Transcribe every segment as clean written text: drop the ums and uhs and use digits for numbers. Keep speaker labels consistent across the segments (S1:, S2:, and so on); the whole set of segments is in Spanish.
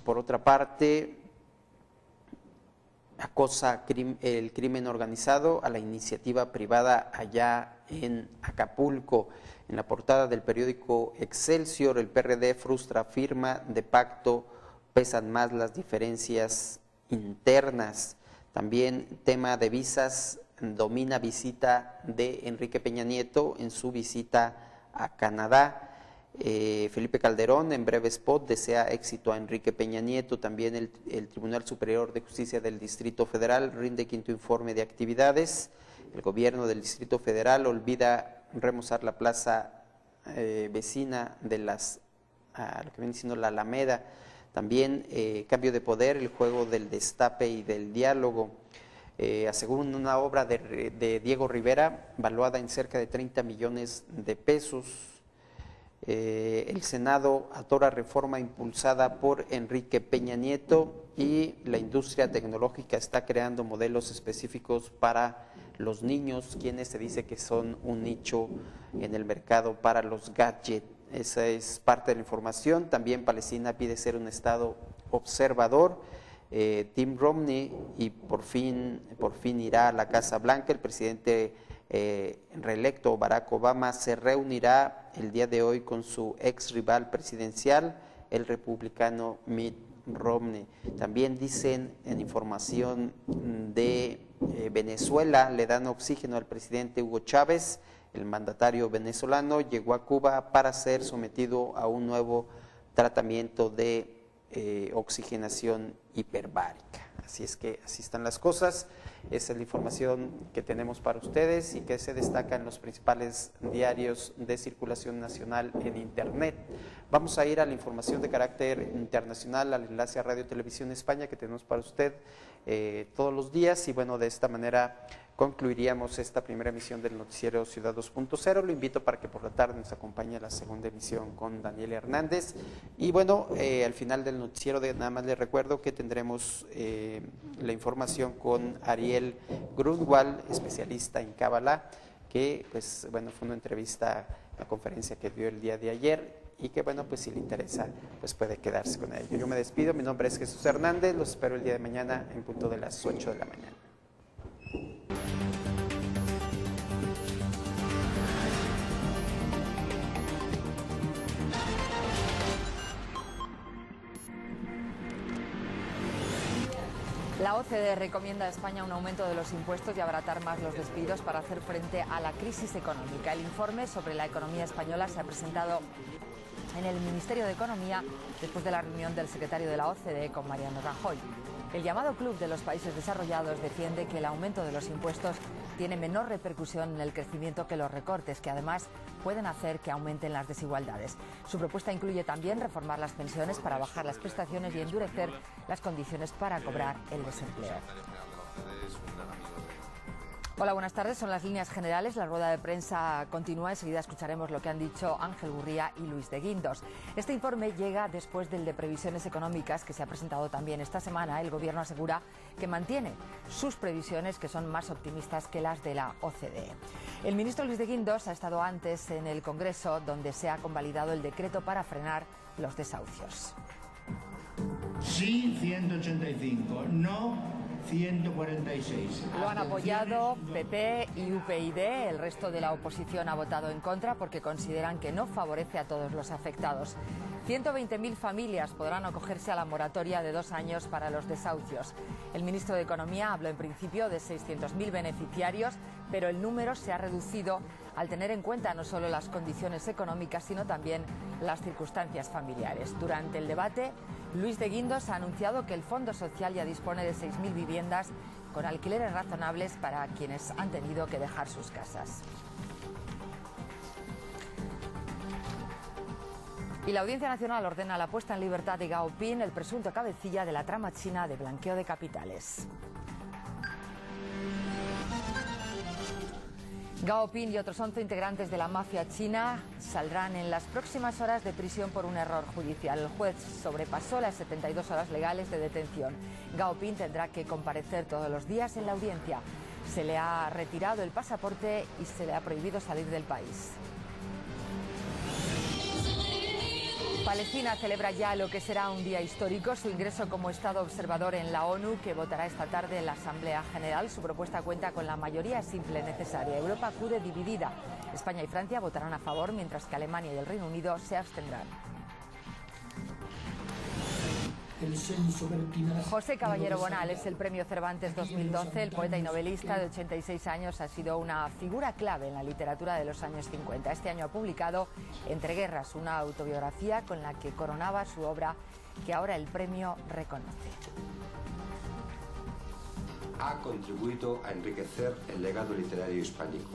S1: Por otra parte, acosa el crimen organizado a la iniciativa privada allá en Acapulco. En la portada del periódico Excelsior, el PRD frustra firma de pacto, pesan más las diferencias internas. También tema de visas, domina visita de Enrique Peña Nieto en su visita a Canadá. Felipe Calderón, en breve spot, desea éxito a Enrique Peña Nieto. También el Tribunal Superior de Justicia del Distrito Federal rinde quinto informe de actividades. El gobierno del Distrito Federal olvida remozar la plaza vecina de lo que viene siendo la Alameda. También cambio de poder, el juego del destape y del diálogo. Aseguran una obra de Diego Rivera valuada en cerca de 30 millones de pesos. El Senado atora reforma impulsada por Enrique Peña Nieto y la industria tecnológica está creando modelos específicos para los niños, quienes se dice que son un nicho en el mercado para los gadgets. Esa es parte de la información. También Palestina pide ser un estado observador. Tim Romney y por fin irá a la Casa Blanca. El presidente reelecto Barack Obama se reunirá el día de hoy con su ex rival presidencial, el republicano Mitt Romney. También dicen en información de Venezuela, le dan oxígeno al presidente Hugo Chávez. El mandatario venezolano llegó a Cuba para ser sometido a un nuevo tratamiento de oxigenación hiperbárica. Así es que así están las cosas. Esa es la información que tenemos para ustedes y que se destaca en los principales diarios de circulación nacional en Internet. Vamos a ir a la información de carácter internacional, al enlace a Radio Televisión España que tenemos para usted todos los días. Y bueno, de esta manera concluiríamos esta primera emisión del noticiero Ciudad 2.0. Lo invito para que por la tarde nos acompañe a la segunda emisión con Daniel Hernández. Y bueno, al final del noticiero nada más les recuerdo que tendremos la información con Ariel Grunwald, especialista en Cábala, que pues bueno, fue una entrevista, una conferencia que dio el día de ayer y que bueno, pues si le interesa, pues puede quedarse con ello. Yo me despido, mi nombre es Jesús Hernández, los espero el día de mañana en punto de las 8 de la mañana.
S2: La OCDE recomienda a España un aumento de los impuestos y abaratar más los despidos para hacer frente a la crisis económica. El informe sobre la economía española se ha presentado en el Ministerio de Economía después de la reunión del secretario de la OCDE con Mariano Rajoy. El llamado Club de los Países Desarrollados defiende que el aumento de los impuestos tiene menor repercusión en el crecimiento que los recortes, que además pueden hacer que aumenten las desigualdades. Su propuesta incluye también reformar las pensiones para bajar las prestaciones y endurecer las condiciones para cobrar el desempleo. Hola, buenas tardes. Son las líneas generales. La rueda de prensa continúa. Enseguida escucharemos lo que han dicho Ángel Gurría y Luis de Guindos. Este informe llega después del de previsiones económicas que se ha presentado también esta semana. El Gobierno asegura que mantiene sus previsiones, que son más optimistas que las de la OCDE. El ministro Luis de Guindos ha estado antes en el Congreso, donde se ha convalidado el decreto para frenar los desahucios.
S3: Sí, 185, no 146.
S2: Lo han apoyado PP y UPyD. El resto de la oposición ha votado en contra porque consideran que no favorece a todos los afectados. 120.000 familias podrán acogerse a la moratoria de 2 años para los desahucios. El ministro de Economía habló en principio de 600.000 beneficiarios, pero el número se ha reducido al tener en cuenta no solo las condiciones económicas, sino también las circunstancias familiares. Durante el debate, Luis de Guindos ha anunciado que el Fondo Social ya dispone de 6.000 viviendas con alquileres razonables para quienes han tenido que dejar sus casas. Y la Audiencia Nacional ordena la puesta en libertad de Gao Ping, el presunto cabecilla de la trama china de blanqueo de capitales. Gao Ping y otros 11 integrantes de la mafia china saldrán en las próximas horas de prisión por un error judicial. El juez sobrepasó las 72 horas legales de detención. Gao Ping tendrá que comparecer todos los días en la audiencia. Se le ha retirado el pasaporte y se le ha prohibido salir del país. Palestina celebra ya lo que será un día histórico, su ingreso como Estado observador en la ONU, que votará esta tarde en la Asamblea General. Su propuesta cuenta con la mayoría simple necesaria. Europa acude dividida. España y Francia votarán a favor, mientras que Alemania y el Reino Unido se abstendrán. José Caballero Bonal es el premio Cervantes 2012. El poeta y novelista de 86 años ha sido una figura clave en la literatura de los años 50. Este año ha publicado Entre guerras, una autobiografía con la que coronaba su obra, que ahora el premio reconoce.
S4: Ha contribuido a enriquecer el legado literario hispánico.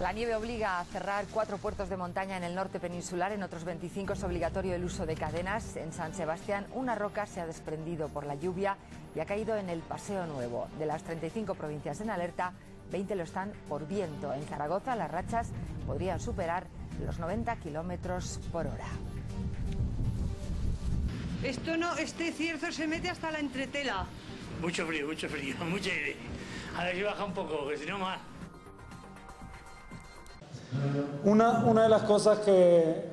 S2: La nieve obliga a cerrar 4 puertos de montaña en el norte peninsular. En otros 25 es obligatorio el uso de cadenas. En San Sebastián, una roca se ha desprendido por la lluvia y ha caído en el Paseo Nuevo. De las 35 provincias en alerta, 20 lo están por viento. En Zaragoza, las rachas podrían superar los 90 kilómetros por hora.
S5: Este cierzo se mete hasta la entretela.
S6: Mucho frío, mucho aire. A ver si baja un poco, que si no más.
S7: Una de las cosas que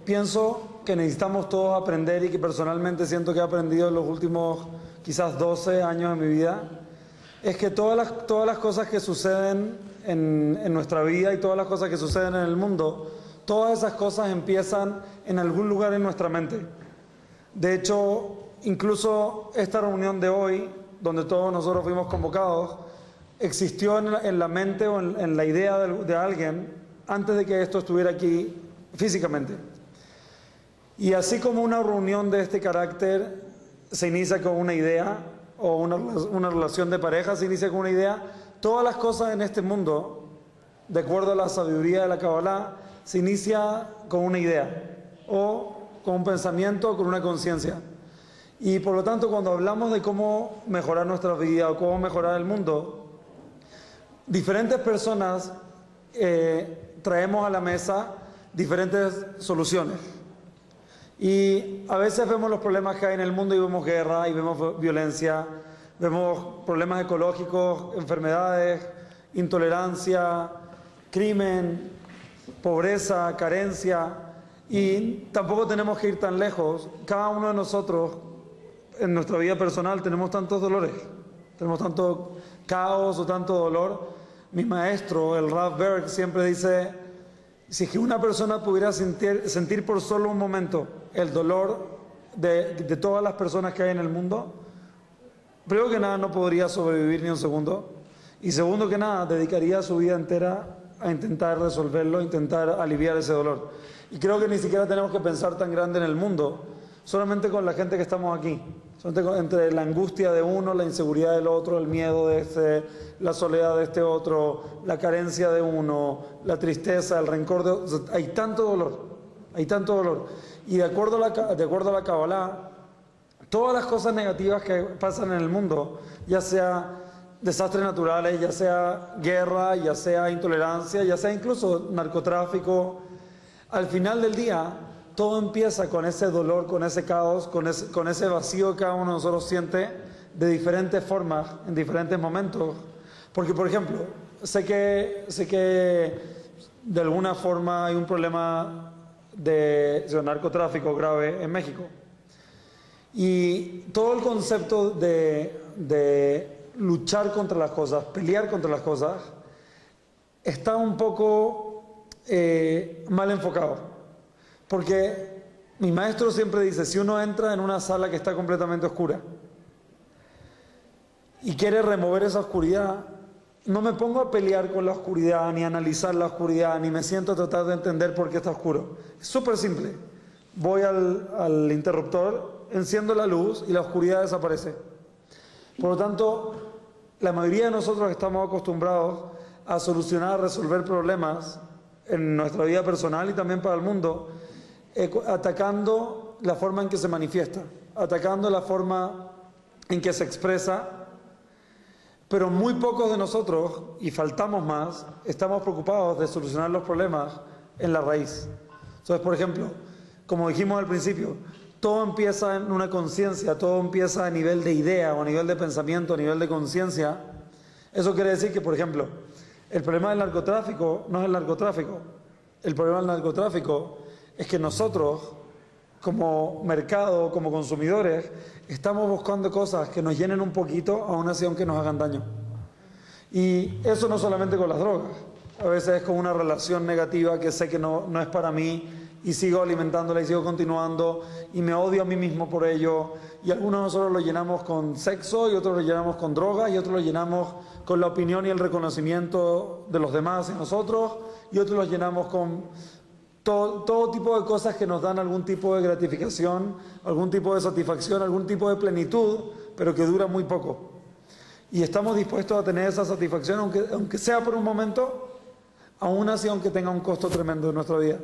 S7: pienso que necesitamos todos aprender y que personalmente siento que he aprendido en los últimos quizás 12 años de mi vida es que todas las cosas que suceden en nuestra vida y todas las cosas que suceden en el mundo, todas esas cosas empiezan en algún lugar en nuestra mente. De hecho, incluso esta reunión de hoy, donde todos nosotros fuimos convocados, existió en la mente o en la idea de alguien antes de que esto estuviera aquí físicamente. Y así como una reunión de este carácter se inicia con una idea, o una relación de pareja se inicia con una idea, todas las cosas en este mundo, de acuerdo a la sabiduría de la Kabbalah, se inicia con una idea, o con un pensamiento, o con una conciencia. Y por lo tanto, cuando hablamos de cómo mejorar nuestra vida o cómo mejorar el mundo, diferentes personas traemos a la mesa diferentes soluciones. Y a veces vemos los problemas que hay en el mundo y vemos guerra y vemos violencia, vemos problemas ecológicos, enfermedades, intolerancia, crimen, pobreza, carencia. Y tampoco tenemos que ir tan lejos. Cada uno de nosotros en nuestra vida personal tenemos tantos dolores, tenemos tanto caos o tanto dolor. Mi maestro, el Rav Berg, siempre dice, si es que una persona pudiera sentir por solo un momento el dolor de todas las personas que hay en el mundo, primero que nada no podría sobrevivir ni un segundo, y segundo que nada dedicaría su vida entera a intentar resolverlo, a intentar aliviar ese dolor. Y creo que ni siquiera tenemos que pensar tan grande en el mundo, solamente con la gente que estamos aquí, entre la angustia de uno, la inseguridad del otro, el miedo de este, la soledad de este otro, la carencia de uno, la tristeza, el rencor de otro. Hay tanto dolor. Y de acuerdo a la Kabbalah, todas las cosas negativas que pasan en el mundo, ya sea desastres naturales, ya sea guerra, ya sea intolerancia, ya sea incluso narcotráfico, al final del día todo empieza con ese dolor, con ese caos, con ese vacío que cada uno de nosotros siente de diferentes formas, en diferentes momentos. Porque, por ejemplo, sé que de alguna forma hay un problema de narcotráfico grave en México. Y todo el concepto de luchar contra las cosas, pelear contra las cosas, está un poco mal enfocado. Porque mi maestro siempre dice, si uno entra en una sala que está completamente oscura y quiere remover esa oscuridad, no me pongo a pelear con la oscuridad, ni a analizar la oscuridad, ni me siento a tratar de entender por qué está oscuro. Es súper simple. Voy al interruptor, enciendo la luz y la oscuridad desaparece. Por lo tanto, la mayoría de nosotros estamos acostumbrados a solucionar, a resolver problemas en nuestra vida personal y también para el mundo, atacando la forma en que se manifiesta, atacando la forma en que se expresa, pero muy pocos de nosotros, y faltamos más, estamos preocupados de solucionar los problemas en la raíz. Entonces, por ejemplo, como dijimos al principio, todo empieza en una conciencia, todo empieza a nivel de idea o a nivel de pensamiento, a nivel de conciencia. Eso quiere decir que, por ejemplo, El problema del narcotráfico no es el narcotráfico. El problema del narcotráfico es que nosotros, como mercado, como consumidores, estamos buscando cosas que nos llenen un poquito, aún así aunque nos hagan daño. Y eso no solamente con las drogas. A veces es con una relación negativa que sé que no es para mí y sigo alimentándola y sigo continuando y me odio a mí mismo por ello. Y algunos de nosotros lo llenamos con sexo y otros lo llenamos con drogas y otros lo llenamos con la opinión y el reconocimiento de los demás en nosotros y otros lo llenamos con todo tipo de cosas que nos dan algún tipo de gratificación, algún tipo de satisfacción, algún tipo de plenitud, pero que dura muy poco. Y estamos dispuestos a tener esa satisfacción, aunque sea por un momento, aún así aunque tenga un costo tremendo en nuestra vida.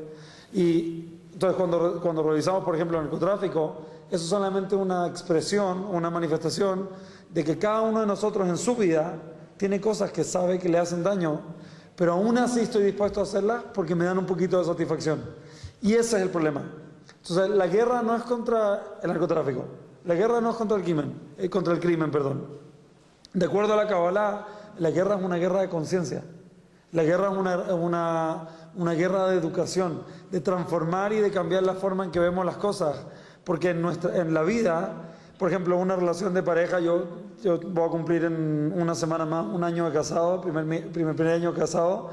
S7: Y entonces cuando revisamos, por ejemplo, el narcotráfico, eso es solamente una expresión, una manifestación de que cada uno de nosotros en su vida tiene cosas que sabe que le hacen daño, pero aún así estoy dispuesto a hacerlas porque me dan un poquito de satisfacción. Y ese es el problema. Entonces, la guerra no es contra el narcotráfico, la guerra no es contra el crimen, perdón. De acuerdo a la Kabbalah, la guerra es una guerra de conciencia. La guerra es una guerra de educación, de transformar y de cambiar la forma en que vemos las cosas. Porque en la vida, por ejemplo, una relación de pareja, yo voy a cumplir en una semana más un año de casado, primer año de casado.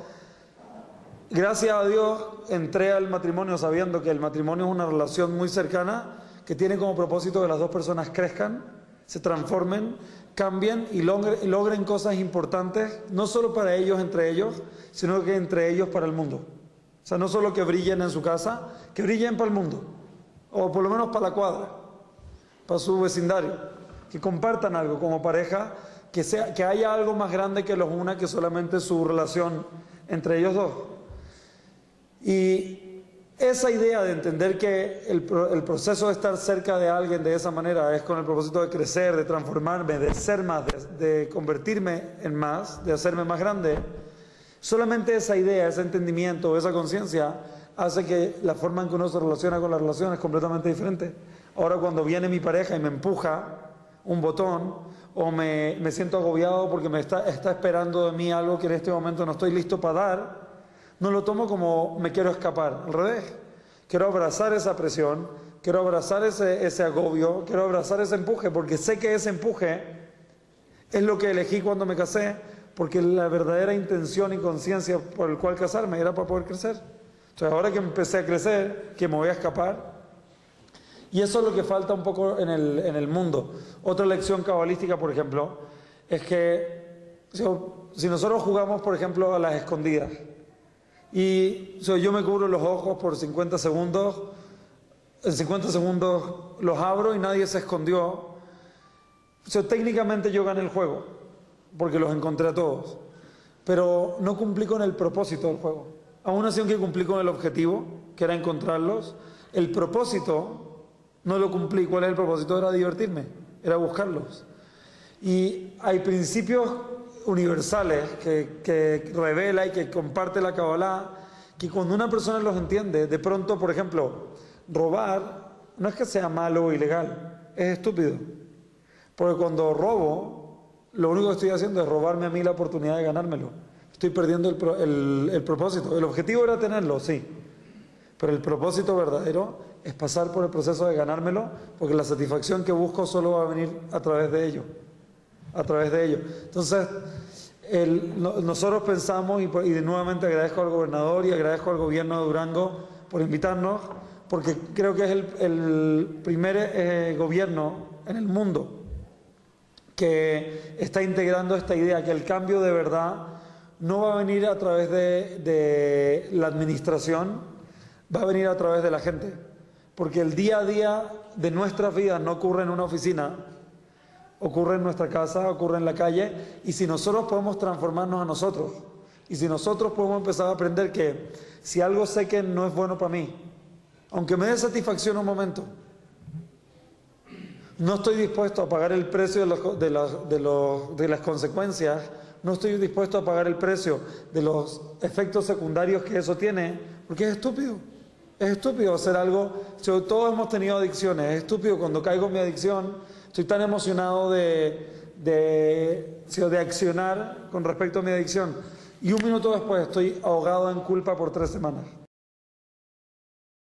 S7: Gracias a Dios entré al matrimonio sabiendo que el matrimonio es una relación muy cercana que tiene como propósito que las dos personas crezcan, se transformen, cambien y logren cosas importantes, no solo para ellos, entre ellos, sino que entre ellos para el mundo. O sea, no solo que brillen en su casa, que brillen para el mundo, o por lo menos para la cuadra, para su vecindario, que compartan algo como pareja, que haya algo más grande que los una que solamente su relación entre ellos dos. Y esa idea de entender que el proceso de estar cerca de alguien de esa manera es con el propósito de crecer, de transformarme, de ser más, de convertirme en más, de hacerme más grande, solamente esa idea, ese entendimiento, esa conciencia hace que la forma en que uno se relaciona con la relación es completamente diferente. Ahora cuando viene mi pareja y me empuja un botón o me siento agobiado porque me está esperando de mí algo que en este momento no estoy listo para dar, no lo tomo como me quiero escapar, al revés. Quiero abrazar esa presión, quiero abrazar ese agobio, quiero abrazar ese empuje, porque sé que ese empuje es lo que elegí cuando me casé, porque la verdadera intención y conciencia por el cual casarme era para poder crecer. Entonces ahora que empecé a crecer, que me voy a escapar. Y eso es lo que falta un poco en el mundo. Otra lección cabalística, por ejemplo, es que si nosotros jugamos, por ejemplo, a las escondidas, y yo me cubro los ojos por 50 segundos, en 50 segundos los abro y nadie se escondió. Técnicamente yo gané el juego, porque los encontré a todos, pero no cumplí con el propósito del juego. Aún así, aunque cumplí con el objetivo, que era encontrarlos, el propósito no lo cumplí. ¿Cuál es el propósito? Era divertirme, era buscarlos. Y hay principios universales que revela y que comparte la Kabbalah, que cuando una persona los entiende, de pronto, por ejemplo, robar no es que sea malo o ilegal, es estúpido. Porque cuando robo, lo único que estoy haciendo es robarme a mí la oportunidad de ganármelo. Estoy perdiendo el propósito. El objetivo era tenerlo, sí, pero el propósito verdadero es pasar por el proceso de ganármelo, porque la satisfacción que busco solo va a venir a través de ello. Entonces, nosotros pensamos, y nuevamente agradezco al gobernador y agradezco al gobierno de Durango por invitarnos, porque creo que es el primer gobierno en el mundo que está integrando esta idea, que el cambio de verdad no va a venir a través de la administración, va a venir a través de la gente, porque el día a día de nuestras vidas no ocurre en una oficina, ocurre en nuestra casa, ocurre en la calle, y si nosotros podemos transformarnos a nosotros, y si nosotros podemos empezar a aprender que si algo sé que no es bueno para mí, aunque me dé satisfacción un momento, no estoy dispuesto a pagar el precio de las consecuencias, no estoy dispuesto a pagar el precio de los efectos secundarios que eso tiene, porque es estúpido. Es estúpido hacer algo. Todos hemos tenido adicciones. Es estúpido cuando caigo en mi adicción. Estoy tan emocionado de accionar con respecto a mi adicción y un minuto después estoy ahogado en culpa por 3 semanas.